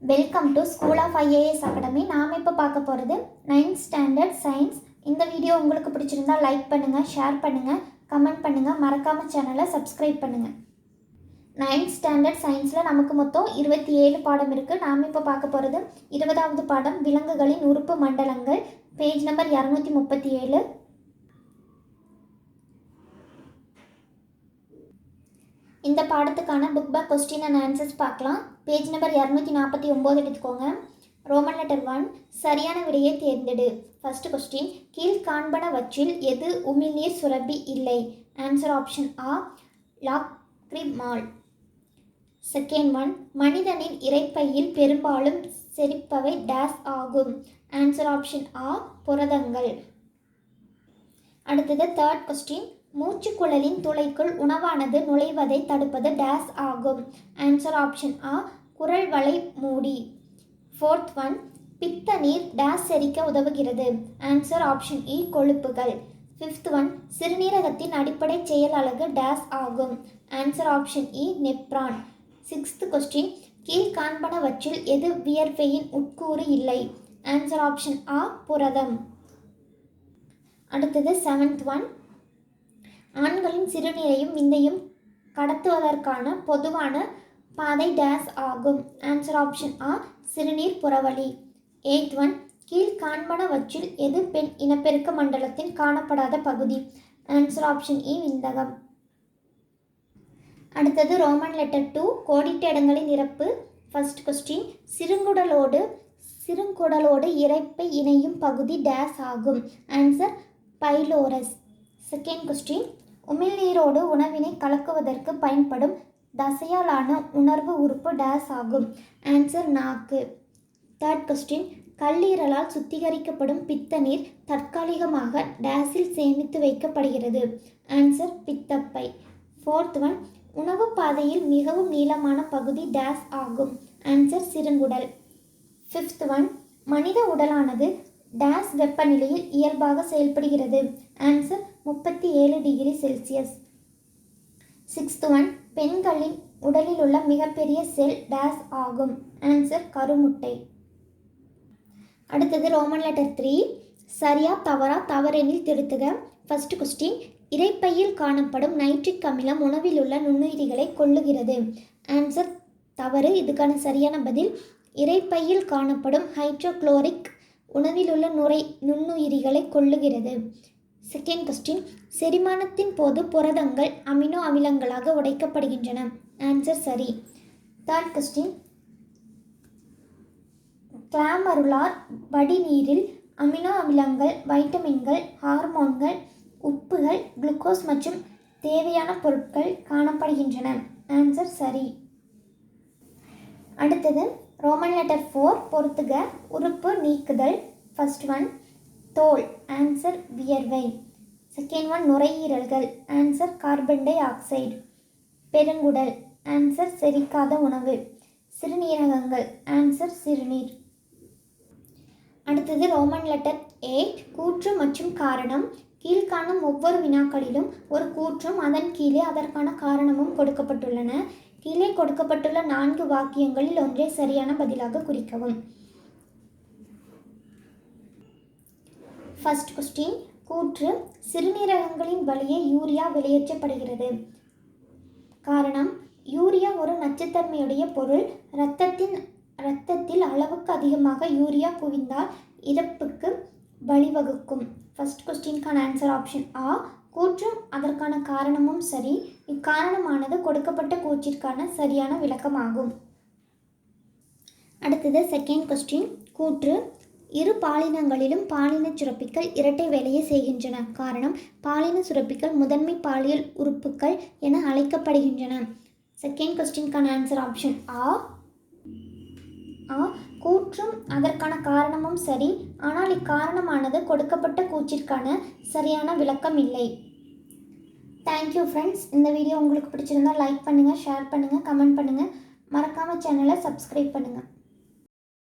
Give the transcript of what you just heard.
Welcome to school of IAS academy. நாம் இப்போ பார்க்க போகிறது 9th ஸ்டாண்டர்ட் சயின்ஸ். இந்த வீடியோ உங்களுக்கு பிடிச்சிருந்தா லைக் பண்ணுங்கள், ஷேர் பண்ணுங்கள், கமெண்ட் பண்ணுங்கள், மறக்காமல் சேனலை சப்ஸ்கிரைப் பண்ணுங்கள். 9th ஸ்டாண்டர்ட் சயின்ஸில் நமக்கு மொத்தம் 27 பாடம் இருக்குது. நாம் இப்போ பார்க்க போகிறது 20வது பாடம் விலங்குகளின் உறுப்பு மண்டலங்கள். Page number 237. இந்த பாடத்துக்கான book back question and answers பார்க்கலாம். பேஜ் நம்பர் 249 எடுத்துக்கோங்க. ரோமன் லெட்டர் 1, சரியான விடையை தேர்ந்தெடு. ஃபர்ஸ்ட் கொஸ்டின், கீழ்காண்பனவற்றில் எது உமிழ்நீர் சுரப்பி இல்லை? ஆன்சர் ஆப்ஷன் ஆ, லாக்ரிமால். செகண்ட் ஒன், மனிதனின் இரைப்பையில் பெரும்பாலும் செரிப்பவை டேஸ் ஆகும்? ஆன்சர் ஆப்ஷன் ஆ, புரதங்கள். அடுத்தது தேர்ட் கொஸ்டின், மூச்சுக்குழலின் துளைக்குள் உணவானது நுழைவதை தடுப்பது டேஸ் ஆகும்? ஆன்சர் ஆப்ஷன் ஆ, குரல் வளை மூடி. ஃபோர்த் ஒன், பித்த நீர் டேஸ் செரிக்க உதவுகிறது? ஆன்சர் ஆப்ஷன் இ, கொழுப்புகள். ஃபிஃப்த் ஒன், சிறுநீரகத்தின் அடிப்படை செயல் அலகு டேஸ் ஆகும்? ஆன்சர் ஆப்ஷன் இ, நெப்ரான். சிக்ஸ்த் கொஸ்டின், கீழ்காண்பனவற்றில் எது வியர்வையின் உட்கூறு இல்லை? ஆன்சர் ஆப்ஷன் ஆ, புரதம். அடுத்தது செவன்த் ஒன், ஆண்களின் சிறுநீரையும் விந்தையும் கடத்துவதற்கான பொதுவான பாதை டேஸ் ஆகும்? ஆன்சர் ஆப்ஷன் ஆ, சிறுநீர் புறவழி. எய்த் ஒன், கீழ்காண்பனவற்றில் எது பெண் இனப்பெருக்க மண்டலத்தில் காணப்படாத பகுதி? ஆன்சர் ஆப்ஷன் இ, விந்தகம். அடுத்தது ரோமன் லெட்டர் 2, கோடிட்ட இடங்களை நிரப்பு. ஃபர்ஸ்ட் கொஸ்டின், சிறுங்குடலோடு இரைப்பை இணையும் பகுதி டேஸ் ஆகும்? Answer pylorus. செகண்ட் கொஸ்டின், உமிழ்நீரோடு உணவினை கலக்குவதற்கு பயன்படும் தசையாலான உணர்வு உறுப்பு டேஸ் ஆகும்? ஆன்சர் நாக்கு. தேர்ட் கொஸ்டின், கல்லீரலால் சுத்திகரிக்கப்படும் பித்த நீர் தற்காலிகமாக டேஸில் சேமித்து வைக்கப்படுகிறது? ஆன்சர் பித்தப்பை. ஃபோர்த் ஒன், உணவு பாதையில் மிகவும் நீளமான பகுதி டேஸ் ஆகும்? ஆன்சர் சிறுங்குடல். ஃபிஃப்த் ஒன், மனித உடலானது டேஸ் வெப்பநிலையில் இயல்பாக செயல்படுகிறது? Answer 37 degree Celsius. Sixth one, பெண்களின் உடலில் உள்ள மிகப்பெரிய செல் டேஸ் ஆகும்? ஆன்சர் கருமுட்டை. அடுத்தது ரோமன் லெட்டர் 3, சரியா தவறா? தவறெனில் திருத்துக. ஃபர்ஸ்ட் கொஸ்டின், இரைப்பையில் காணப்படும் நைட்ரிக் அமிலம் உணவில் உள்ள நுண்ணுயிரிகளை கொல்லுகிறது? ஆன்சர் தவறு. இதுக்கான சரியான பதில், இரைப்பையில் காணப்படும் ஹைட்ரோகுளோரிக் உணவில் உள்ள நுண்ணுயிரிகளை கொல்லுகிறது. செகண்ட் கொஸ்டின், செரிமானத்தின் போது புரதங்கள் அமினோ அமிலங்களாக உடைக்கப்படுகின்றன? ஆன்சர் சரி. தேர்ட் கொஸ்டின், கிளாமருலார் வடிநீரில் அமினோ அமிலங்கள், வைட்டமின்கள், ஹார்மோன்கள், உப்புகள், குளுக்கோஸ் மற்றும் தேவையான பொருட்கள் காணப்படுகின்றன? ஆன்சர் சரி. அடுத்தது ரோமன் லெட்டர் 4, பொறுத்துக. உறுப்பு நீக்குதல். ஃபர்ஸ்ட் ஒன், தோல். ஆன்சர் வியர்வை. செகண்ட் ஒன், நுரையீரல்கள். Answer carbon dioxide. பெருங்குடல். ஆன்சர் செரிக்காத உணவு. சிறுநீரகங்கள். ஆன்சர் சிறுநீர். அடுத்தது ரோமன் லெட்டர் 8, கூற்று மற்றும் காரணம். கீழ்காணும் ஒவ்வொரு வினாக்களிலும் ஒரு கூற்றும் அதன் கீழே அதற்கான காரணமும் கொடுக்கப்பட்டுள்ளன. கீழே கொடுக்கப்பட்டுள்ள 4 வாக்கியங்களில் ஒன்றை சரியான பதிலாக குறிக்கவும். ஃபர்ஸ்ட் கொஸ்டின், கூற்று, சிறுநீரகங்களின் வழியே யூரியா வெளியேற்றப்படுகிறது. காரணம், யூரியா ஒரு நச்சுத்தன்மையுடைய பொருள். இரத்தத்தில் அளவுக்கு அதிகமாக யூரியா குவிந்தால் இறப்புக்கு வழிவகுக்கும். ஃபர்ஸ்ட் கொஸ்டின்கான ஆன்சர் ஆப்ஷன் ஆ, கூற்றும் அதற்கான காரணமும் சரி. இக்காரணமானது கொடுக்கப்பட்ட கூற்றிற்கான சரியான விளக்கமாகும். அடுத்தது செகண்ட் கொஸ்டின், கூற்று, இரு பாலினங்களிலும் பாலின சுரப்பிகள் இரட்டை வேலையை செய்கின்றன. காரணம், பாலின சுரப்பிகள் முதன்மை பாலியல் உறுப்புகள் என அழைக்கப்படுகின்றன. செகண்ட் கொஸ்டின்கான ஆன்சர் ஆப்ஷன் ஆ, கூற்றும் அதற்கான காரணமும் சரி. ஆனால் இக்காரணமானது கொடுக்கப்பட்ட கூற்றிற்கான சரியான விளக்கம் இல்லை. Thank you friends. இந்த வீடியோ உங்களுக்கு பிடிச்சிருந்தால் லைக் பண்ணுங்கள், ஷேர் பண்ணுங்கள், கமெண்ட் பண்ணுங்கள், மறக்காமல் சேனலை சப்ஸ்கிரைப் பண்ணுங்கள்.